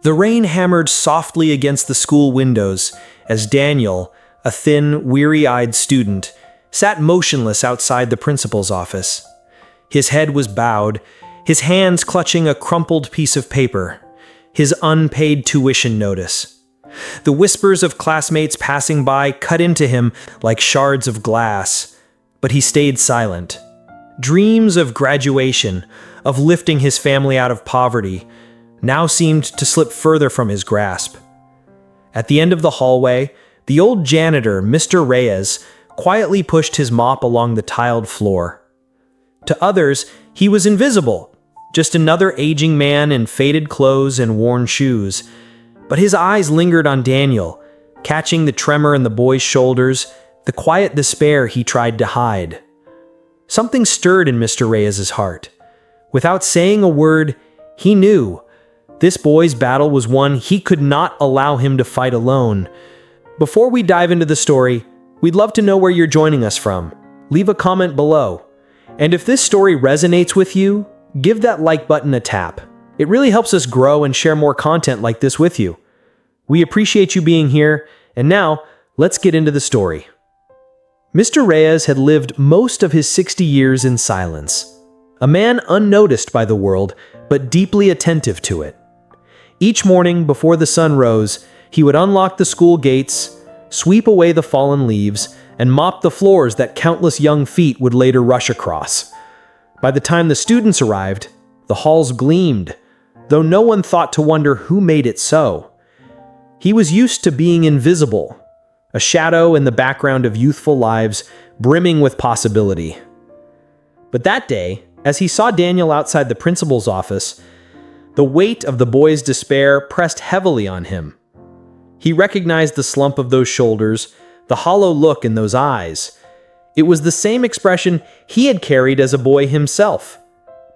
The rain hammered softly against the school windows as Daniel, a thin, weary-eyed student, sat motionless outside the principal's office. His head was bowed, his hands clutching a crumpled piece of paper, his unpaid tuition notice. The whispers of classmates passing by cut into him like shards of glass, but he stayed silent. Dreams of graduation, of lifting his family out of poverty, now seemed to slip further from his grasp. At the end of the hallway, the old janitor, Mr. Reyes, quietly pushed his mop along the tiled floor. To others, he was invisible, just another aging man in faded clothes and worn shoes. But his eyes lingered on Daniel, catching the tremor in the boy's shoulders, the quiet despair he tried to hide. Something stirred in Mr. Reyes's heart. Without saying a word, he knew this boy's battle was one he could not allow him to fight alone. Before we dive into the story, we'd love to know where you're joining us from. Leave a comment below. And if this story resonates with you, give that like button a tap. It really helps us grow and share more content like this with you. We appreciate you being here, and now, let's get into the story. Mr. Reyes had lived most of his 60 years in silence. A man unnoticed by the world, but deeply attentive to it. Each morning before the sun rose, he would unlock the school gates, sweep away the fallen leaves, and mop the floors that countless young feet would later rush across. By the time the students arrived, the halls gleamed, though no one thought to wonder who made it so. He was used to being invisible, a shadow in the background of youthful lives brimming with possibility. But that day, as he saw Daniel outside the principal's office, the weight of the boy's despair pressed heavily on him. He recognized the slump of those shoulders, the hollow look in those eyes. It was the same expression he had carried as a boy himself,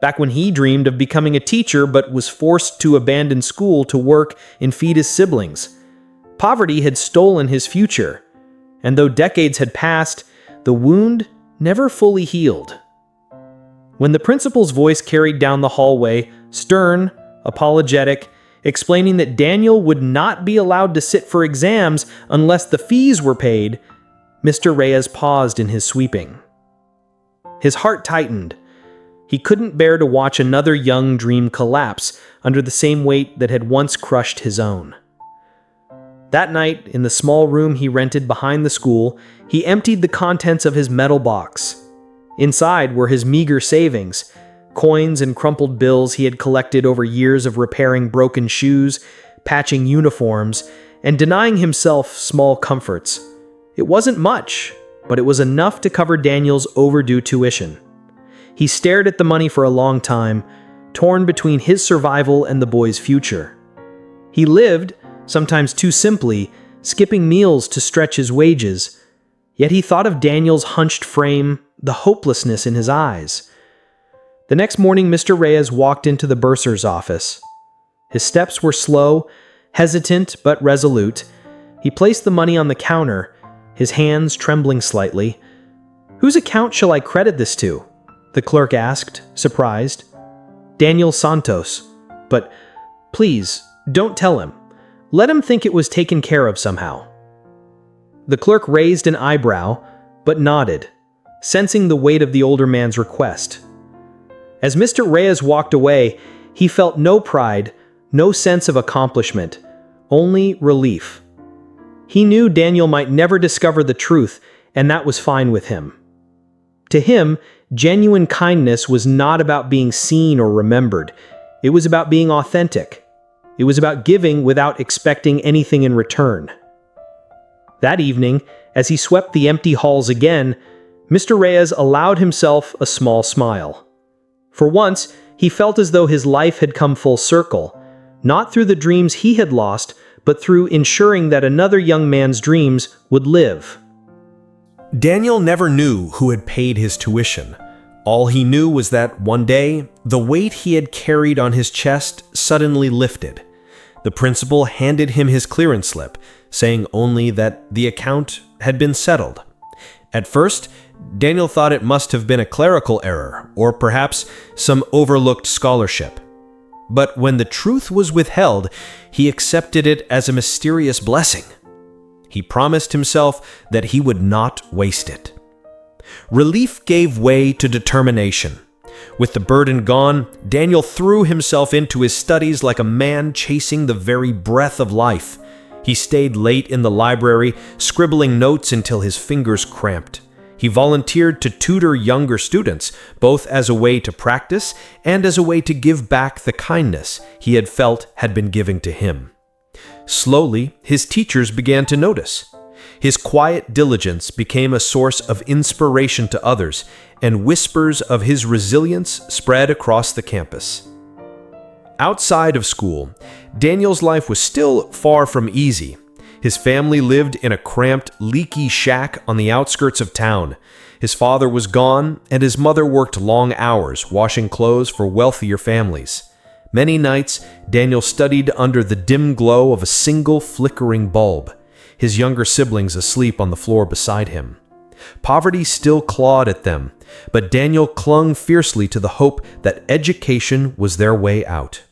back when he dreamed of becoming a teacher but was forced to abandon school to work and feed his siblings. Poverty had stolen his future, and though decades had passed, the wound never fully healed. When the principal's voice carried down the hallway, stern, apologetic, explaining that Daniel would not be allowed to sit for exams unless the fees were paid, Mr. Reyes paused in his sweeping. His heart tightened. He couldn't bear to watch another young dream collapse under the same weight that had once crushed his own. That night, in the small room he rented behind the school, he emptied the contents of his metal box. Inside were his meager savings, coins and crumpled bills he had collected over years of repairing broken shoes, patching uniforms, and denying himself small comforts. It wasn't much, but it was enough to cover Daniel's overdue tuition. He stared at the money for a long time, torn between his survival and the boy's future. He lived, sometimes too simply, skipping meals to stretch his wages, yet he thought of Daniel's hunched frame, the hopelessness in his eyes. The next morning, Mr. Reyes walked into the bursar's office. His steps were slow, hesitant but resolute. He placed the money on the counter, his hands trembling slightly. "Whose account shall I credit this to?" the clerk asked, surprised. "Daniel Santos. But please, don't tell him. Let him think it was taken care of somehow." The clerk raised an eyebrow, but nodded, sensing the weight of the older man's request. As Mr. Reyes walked away, he felt no pride, no sense of accomplishment, only relief. He knew Daniel might never discover the truth, and that was fine with him. To him, genuine kindness was not about being seen or remembered. It was about being authentic. It was about giving without expecting anything in return. That evening, as he swept the empty halls again, Mr. Reyes allowed himself a small smile. For once, he felt as though his life had come full circle, not through the dreams he had lost, but through ensuring that another young man's dreams would live. Daniel never knew who had paid his tuition. All he knew was that one day, the weight he had carried on his chest suddenly lifted. The principal handed him his clearance slip, saying only that the account had been settled. At first, Daniel thought it must have been a clerical error, or perhaps some overlooked scholarship. But when the truth was withheld, he accepted it as a mysterious blessing. He promised himself that he would not waste it. Relief gave way to determination. With the burden gone, Daniel threw himself into his studies like a man chasing the very breath of life. He stayed late in the library, scribbling notes until his fingers cramped. He volunteered to tutor younger students, both as a way to practice and as a way to give back the kindness he had felt had been given to him. Slowly, his teachers began to notice. His quiet diligence became a source of inspiration to others, and whispers of his resilience spread across the campus. Outside of school, Daniel's life was still far from easy. His family lived in a cramped, leaky shack on the outskirts of town. His father was gone, and his mother worked long hours washing clothes for wealthier families. Many nights, Daniel studied under the dim glow of a single flickering bulb, his younger siblings asleep on the floor beside him. Poverty still clawed at them, but Daniel clung fiercely to the hope that education was their way out.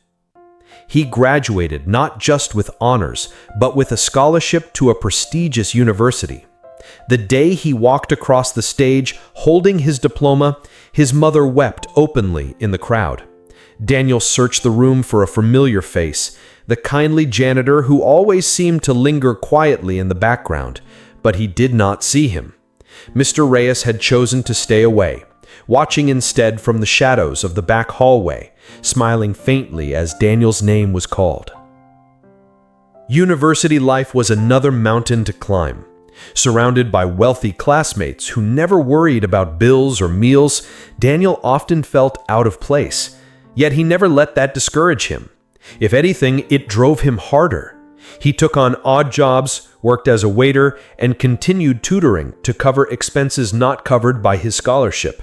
He graduated not just with honors, but with a scholarship to a prestigious university. The day he walked across the stage holding his diploma, his mother wept openly in the crowd. Daniel searched the room for a familiar face, the kindly janitor who always seemed to linger quietly in the background, but he did not see him. Mr. Reyes had chosen to stay away, watching instead from the shadows of the back hallway, smiling faintly as Daniel's name was called. University life was another mountain to climb. Surrounded by wealthy classmates who never worried about bills or meals, Daniel often felt out of place. Yet he never let that discourage him. If anything, it drove him harder. He took on odd jobs, worked as a waiter, and continued tutoring to cover expenses not covered by his scholarship.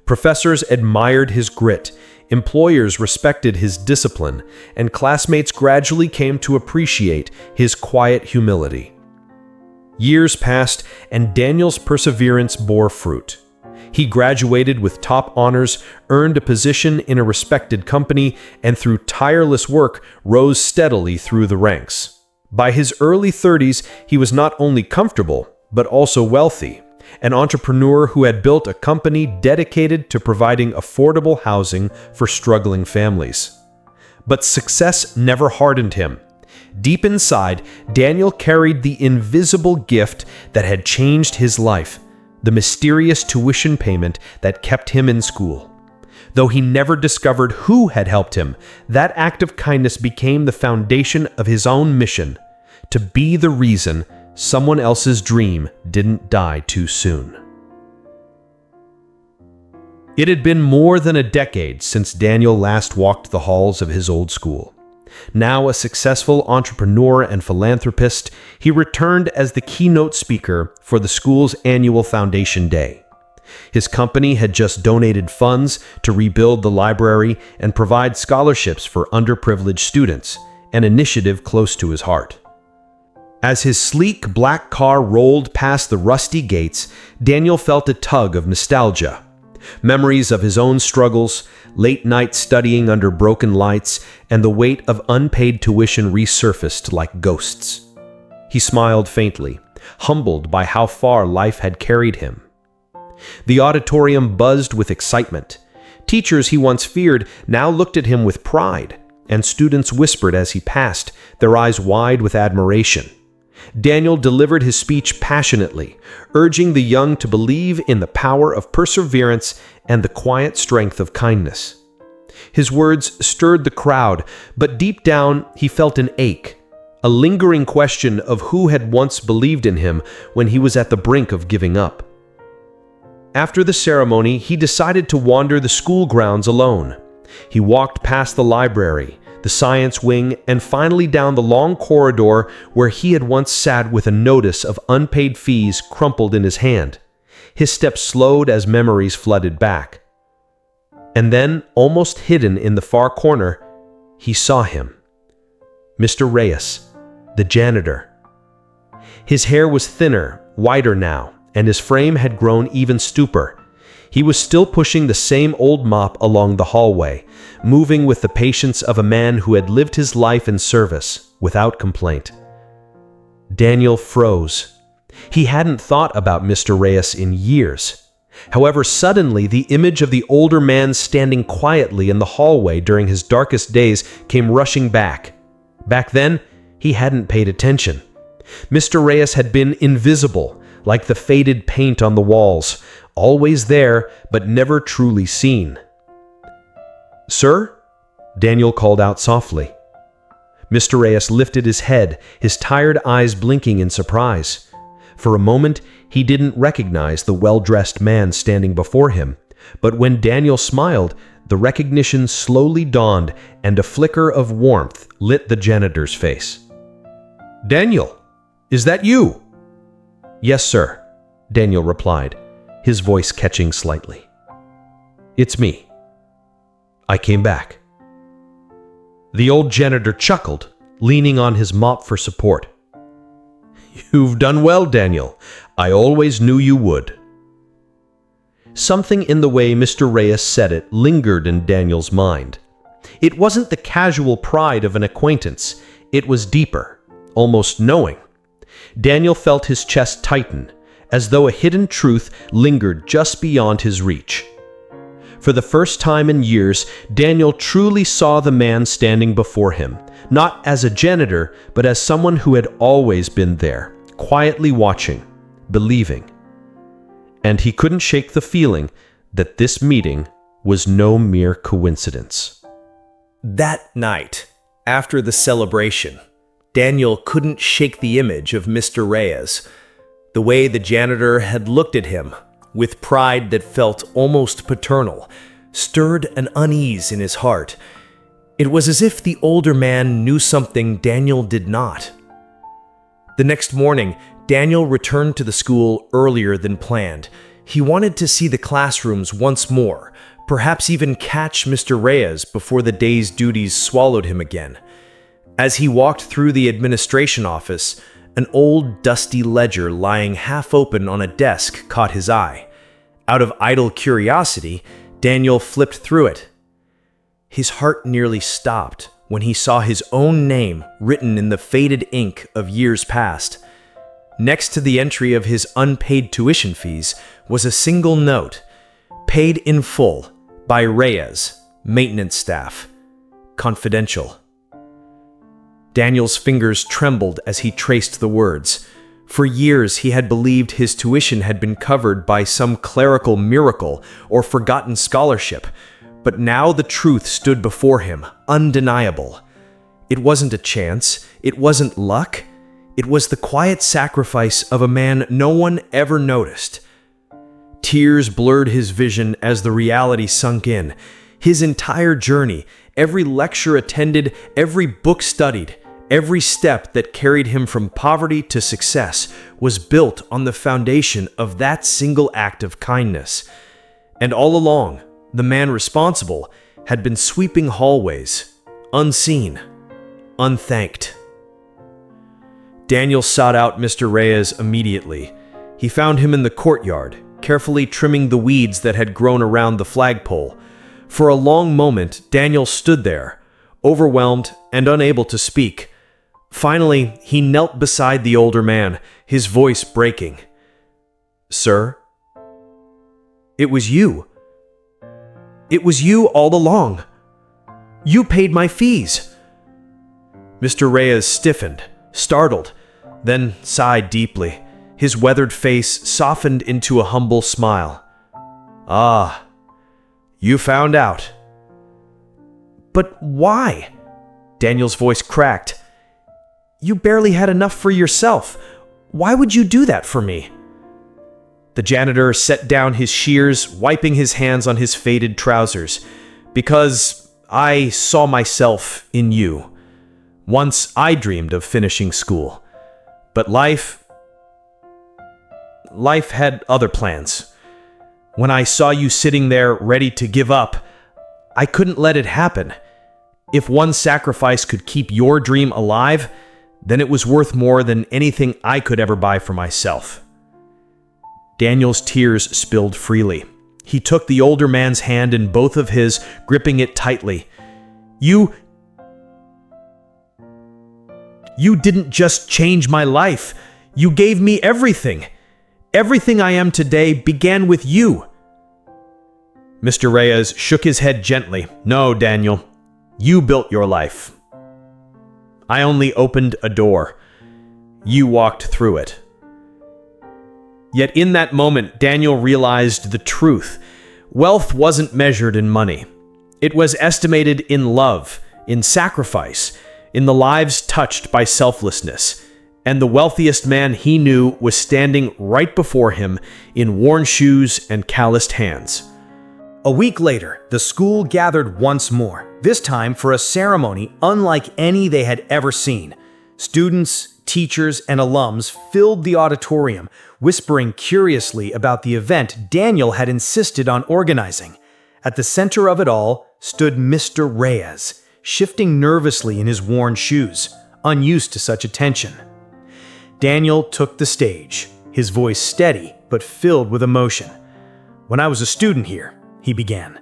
Professors admired his grit, employers respected his discipline, and classmates gradually came to appreciate his quiet humility. Years passed, and Daniel's perseverance bore fruit. He graduated with top honors, earned a position in a respected company, and through tireless work rose steadily through the ranks. By his early 30s, he was not only comfortable, but also wealthy, an entrepreneur who had built a company dedicated to providing affordable housing for struggling families. But success never hardened him. Deep inside, Daniel carried the invisible gift that had changed his life, the mysterious tuition payment that kept him in school. Though he never discovered who had helped him, that act of kindness became the foundation of his own mission, to be the reason someone else's dream didn't die too soon. It had been more than a decade since Daniel last walked the halls of his old school. Now a successful entrepreneur and philanthropist, he returned as the keynote speaker for the school's annual Foundation Day. His company had just donated funds to rebuild the library and provide scholarships for underprivileged students, an initiative close to his heart. As his sleek black car rolled past the rusty gates, Daniel felt a tug of nostalgia. Memories of his own struggles, late night studying under broken lights, and the weight of unpaid tuition resurfaced like ghosts. He smiled faintly, humbled by how far life had carried him. The auditorium buzzed with excitement. Teachers he once feared now looked at him with pride, and students whispered as he passed, their eyes wide with admiration. Daniel delivered his speech passionately, urging the young to believe in the power of perseverance and the quiet strength of kindness. His words stirred the crowd, but deep down he felt an ache, a lingering question of who had once believed in him when he was at the brink of giving up. After the ceremony, he decided to wander the school grounds alone. He walked past the library, the science wing, and finally down the long corridor where he had once sat with a notice of unpaid fees crumpled in his hand. His steps slowed as memories flooded back. And then, almost hidden in the far corner, he saw him. Mr. Reyes, the janitor. His hair was thinner, whiter now, and his frame had grown even stuper. He was still pushing the same old mop along the hallway, moving with the patience of a man who had lived his life in service without complaint. Daniel froze. He hadn't thought about Mr. Reyes in years. However, suddenly the image of the older man standing quietly in the hallway during his darkest days came rushing back. Back then, he hadn't paid attention. Mr. Reyes had been invisible, like the faded paint on the walls, always there, but never truly seen. "Sir?" Daniel called out softly. Mr. Reyes lifted his head, his tired eyes blinking in surprise. For a moment, he didn't recognize the well-dressed man standing before him, but when Daniel smiled, the recognition slowly dawned and a flicker of warmth lit the janitor's face. "Daniel, is that you?" "Yes, sir," Daniel replied, his voice catching slightly. "It's me. I came back." The old janitor chuckled, leaning on his mop for support. "You've done well, Daniel. I always knew you would." Something in the way Mr. Reyes said it lingered in Daniel's mind. It wasn't the casual pride of an acquaintance. It was deeper, almost knowing. Daniel felt his chest tighten, as though a hidden truth lingered just beyond his reach. For the first time in years, Daniel truly saw the man standing before him, not as a janitor, but as someone who had always been there, quietly watching, believing. And he couldn't shake the feeling that this meeting was no mere coincidence. That night, after the celebration, Daniel couldn't shake the image of Mr. Reyes. The way the janitor had looked at him, with pride that felt almost paternal, stirred an unease in his heart. It was as if the older man knew something Daniel did not. The next morning, Daniel returned to the school earlier than planned. He wanted to see the classrooms once more, perhaps even catch Mr. Reyes before the day's duties swallowed him again. As he walked through the administration office, an old dusty ledger lying half open on a desk caught his eye. Out of idle curiosity, Daniel flipped through it. His heart nearly stopped when he saw his own name written in the faded ink of years past. Next to the entry of his unpaid tuition fees was a single note, paid in full by Reyes, maintenance staff, confidential. Daniel's fingers trembled as he traced the words. For years he had believed his tuition had been covered by some clerical miracle or forgotten scholarship, but now the truth stood before him, undeniable. It wasn't a chance, it wasn't luck, it was the quiet sacrifice of a man no one ever noticed. Tears blurred his vision as the reality sunk in. His entire journey, every lecture attended, every book studied, every step that carried him from poverty to success was built on the foundation of that single act of kindness. And all along, the man responsible had been sweeping hallways, unseen, unthanked. Daniel sought out Mr. Reyes immediately. He found him in the courtyard, carefully trimming the weeds that had grown around the flagpole. For a long moment, Daniel stood there, overwhelmed and unable to speak. Finally, he knelt beside the older man, his voice breaking. "Sir, it was you. It was you all along. You paid my fees." Mr. Reyes stiffened, startled, then sighed deeply. His weathered face softened into a humble smile. "Ah, you found out." "But why?" Daniel's voice cracked. "You barely had enough for yourself. Why would you do that for me?" The janitor set down his shears, wiping his hands on his faded trousers. "Because I saw myself in you. Once I dreamed of finishing school. But life had other plans. When I saw you sitting there ready to give up, I couldn't let it happen. If one sacrifice could keep your dream alive, then it was worth more than anything I could ever buy for myself." Daniel's tears spilled freely. He took the older man's hand in both of his, gripping it tightly. You didn't just change my life. You gave me everything. Everything I am today began with you. Mr. Reyes shook his head gently. No, Daniel, you built your life. I only opened a door. You walked through it. Yet in that moment, Daniel realized the truth. Wealth wasn't measured in money. It was estimated in love, in sacrifice, in the lives touched by selflessness. And the wealthiest man he knew was standing right before him in worn shoes and calloused hands. A week later, the school gathered once more, this time for a ceremony unlike any they had ever seen. Students, teachers, and alums filled the auditorium, whispering curiously about the event Daniel had insisted on organizing. At the center of it all stood Mr. Reyes, shifting nervously in his worn shoes, unused to such attention. Daniel took the stage, his voice steady but filled with emotion. When I was a student here, he began,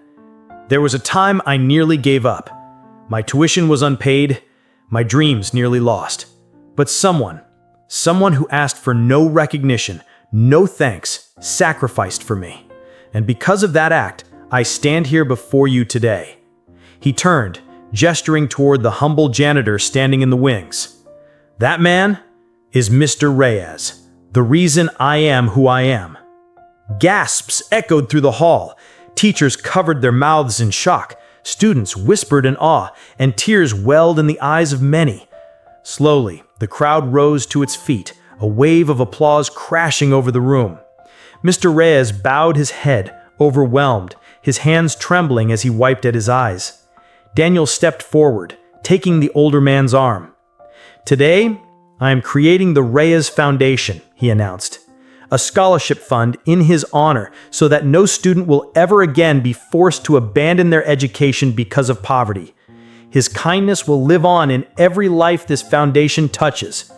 there was a time I nearly gave up. My tuition was unpaid, my dreams nearly lost. But someone who asked for no recognition, no thanks, sacrificed for me. And because of that act, I stand here before you today. He turned, gesturing toward the humble janitor standing in the wings. That man is Mr. Reyes, the reason I am who I am. Gasps echoed through the hall. Teachers covered their mouths in shock. Students whispered in awe, and tears welled in the eyes of many. Slowly, the crowd rose to its feet, a wave of applause crashing over the room. Mr. Reyes bowed his head, overwhelmed, his hands trembling as he wiped at his eyes. Daniel stepped forward, taking the older man's arm. Today, I am creating the Reyes Foundation, he announced. A scholarship fund in his honor so that no student will ever again be forced to abandon their education because of poverty. His kindness will live on in every life this foundation touches.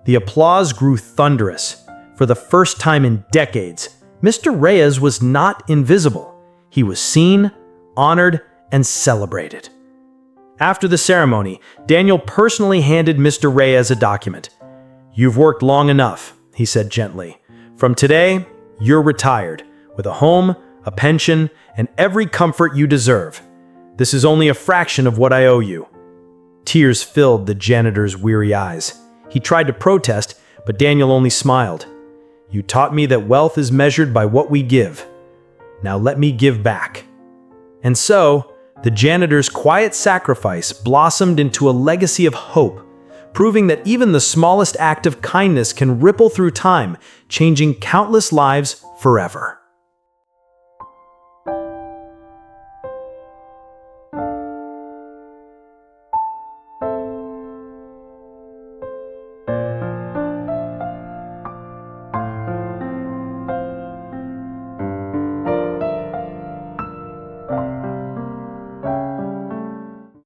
The applause grew thunderous. For the first time in decades, Mr. Reyes was not invisible. He was seen, honored, and celebrated. After the ceremony, Daniel personally handed Mr. Reyes a document. You've worked long enough, he said gently. From today, you're retired, with a home, a pension, and every comfort you deserve. This is only a fraction of what I owe you. Tears filled the janitor's weary eyes. He tried to protest, but Daniel only smiled. You taught me that wealth is measured by what we give. Now let me give back. And so, the janitor's quiet sacrifice blossomed into a legacy of hope, proving that even the smallest act of kindness can ripple through time, changing countless lives forever.